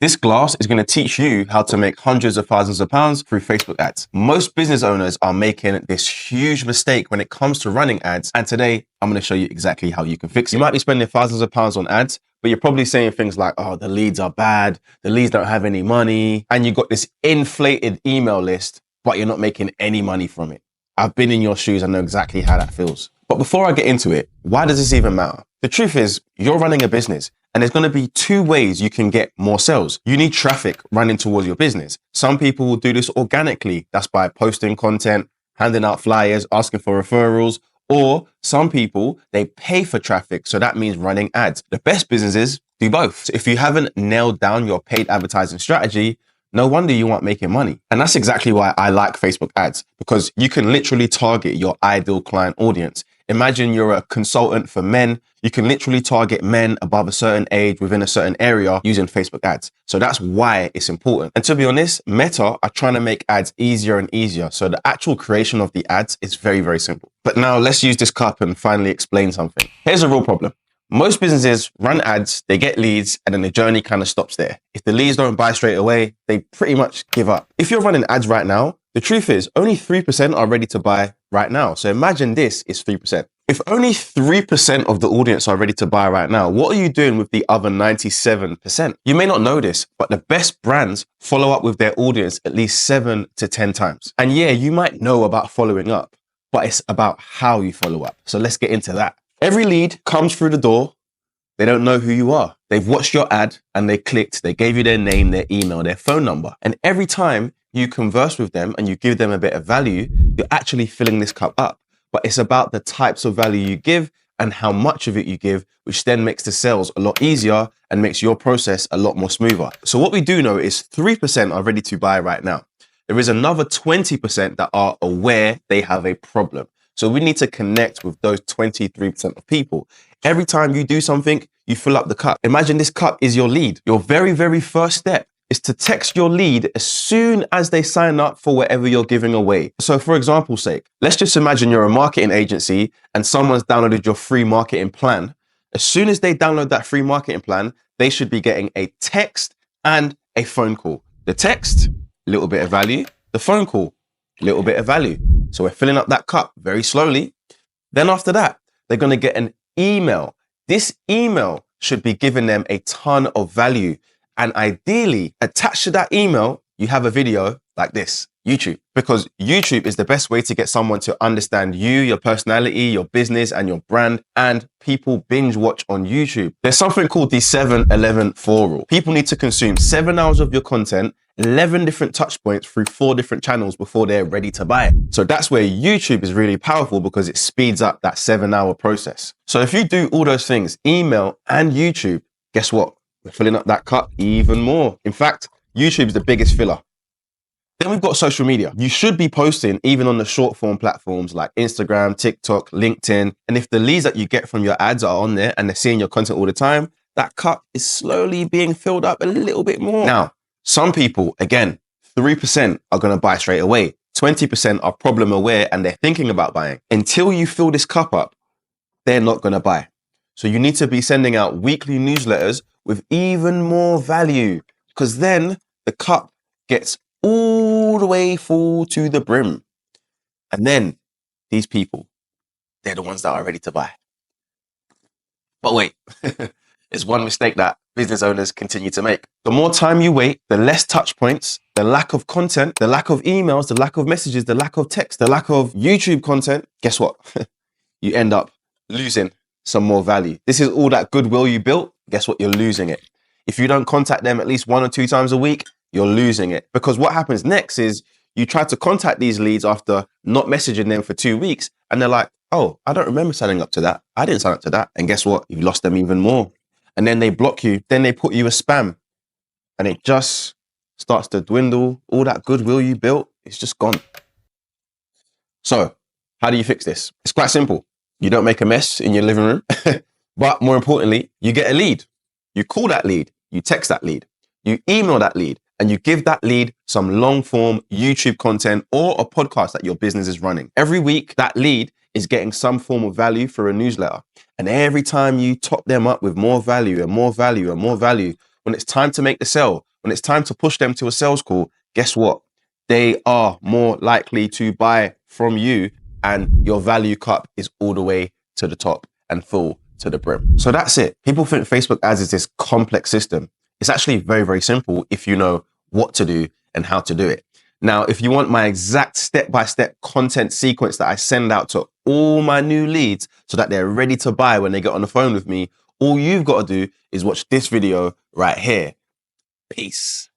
This class is going to teach you how to make hundreds of thousands of pounds through Facebook ads. Most business owners are making this huge mistake when it comes to running ads. And today I'm going to show you exactly how you can fix it. You might be spending thousands of pounds on ads, but you're probably saying things like, oh, the leads are bad. The leads don't have any money. And you've got this inflated email list, but you're not making any money from it. I've been in your shoes. I know exactly how that feels. But before I get into it, why does this even matter? The truth is, you're running a business. And there's going to be two ways you can get more sales. You need traffic running towards your business. Some people will do this organically. That's by posting content, handing out flyers, asking for referrals, or some people, they pay for traffic. So that means running ads. The best businesses do both. So if you haven't nailed down your paid advertising strategy, no wonder you aren't making money. And that's exactly why I like Facebook ads, because you can literally target your ideal client audience. Imagine you're a consultant for men. You can literally target men above a certain age within a certain area using Facebook ads. So that's why it's important. And to be honest, Meta are trying to make ads easier and easier. So the actual creation of the ads is very, very simple. But now let's use this cup and finally explain something. Here's a real problem. Most businesses run ads, they get leads, and then the journey kind of stops there. If the leads don't buy straight away, they pretty much give up. If you're running ads right now, the truth is only 3% are ready to buy right now. So imagine this is 3%. If only 3% of the audience are ready to buy right now, what are you doing with the other 97%? You may not know this, but the best brands follow up with their audience at least 7 to 10 times. And yeah, you might know about following up, but it's about how you follow up. So let's get into that. Every lead comes through the door. They don't know who you are. They've watched your ad and they clicked. They gave you their name, their email, their phone number. And every time you converse with them and you give them a bit of value, you're actually filling this cup up. But it's about the types of value you give and how much of it you give, which then makes the sales a lot easier and makes your process a lot more smoother. So what we do know is 3% are ready to buy right now. There is another 20% that are aware they have a problem. So we need to connect with those 23% of people. Every time you do something, you fill up the cup. Imagine this cup is your lead. Your very, very first step is to text your lead as soon as they sign up for whatever you're giving away. So for example's sake, let's just imagine you're a marketing agency and someone's downloaded your free marketing plan. As soon as they download that free marketing plan, they should be getting a text and a phone call. The text, a little bit of value. The phone call, a little bit of value. So we're filling up that cup very slowly. Then after that, they're going to get an email. This email should be giving them a ton of value. And ideally, attached to that email, you have a video like this, YouTube, because YouTube is the best way to get someone to understand you, your personality, your business, and your brand. And people binge watch on YouTube. There's something called the 7-11-4 rule. People need to consume 7 hours of your content, 11 different touch points through 4 different channels before they're ready to buy. So that's where YouTube is really powerful because it speeds up that 7-hour process. So if you do all those things, email and YouTube, guess what? We're filling up that cup even more. In fact, YouTube is the biggest filler. Then we've got social media. You should be posting even on the short form platforms like Instagram, TikTok, LinkedIn. And if the leads that you get from your ads are on there and they're seeing your content all the time, that cup is slowly being filled up a little bit more. Now, some people, again, 3% are going to buy straight away. 20% are problem aware and they're thinking about buying. Until you fill this cup up, they're not going to buy. So you need to be sending out weekly newsletters with even more value, because then the cup gets all the way full to the brim. And then these people, they're the ones that are ready to buy. But wait, there's one mistake that business owners continue to make. The more time you wait, the less touch points, the lack of content, the lack of emails, the lack of messages, the lack of text, the lack of YouTube content, guess what? You end up losing some more value. This is all that goodwill you built. Guess what? You're losing it. If you don't contact them at least 1 or 2 times a week, you're losing it. Because what happens next is you try to contact these leads after not messaging them for 2 weeks. And they're like, oh, I don't remember signing up to that. I didn't sign up to that. And guess what? You've lost them even more. And then they block you. Then they put you as spam. And it just starts to dwindle. All that goodwill you built, it's just gone. So how do you fix this? It's quite simple. You don't make a mess in your living room. But more importantly, you get a lead. You call that lead. You text that lead. You email that lead. And you give that lead some long form YouTube content or a podcast that your business is running. Every week, that lead is getting some form of value for a newsletter. And every time you top them up with more value and more value and more value, when it's time to make the sale, when it's time to push them to a sales call, guess what? They are more likely to buy from you, and your value cup is all the way to the top and full to the brim. So that's it. People think Facebook ads is this complex system. It's actually very, very simple if you know what to do and how to do it. Now, if you want my exact step-by-step content sequence that I send out to all my new leads so that they're ready to buy when they get on the phone with me, all you've got to do is watch this video right here. Peace.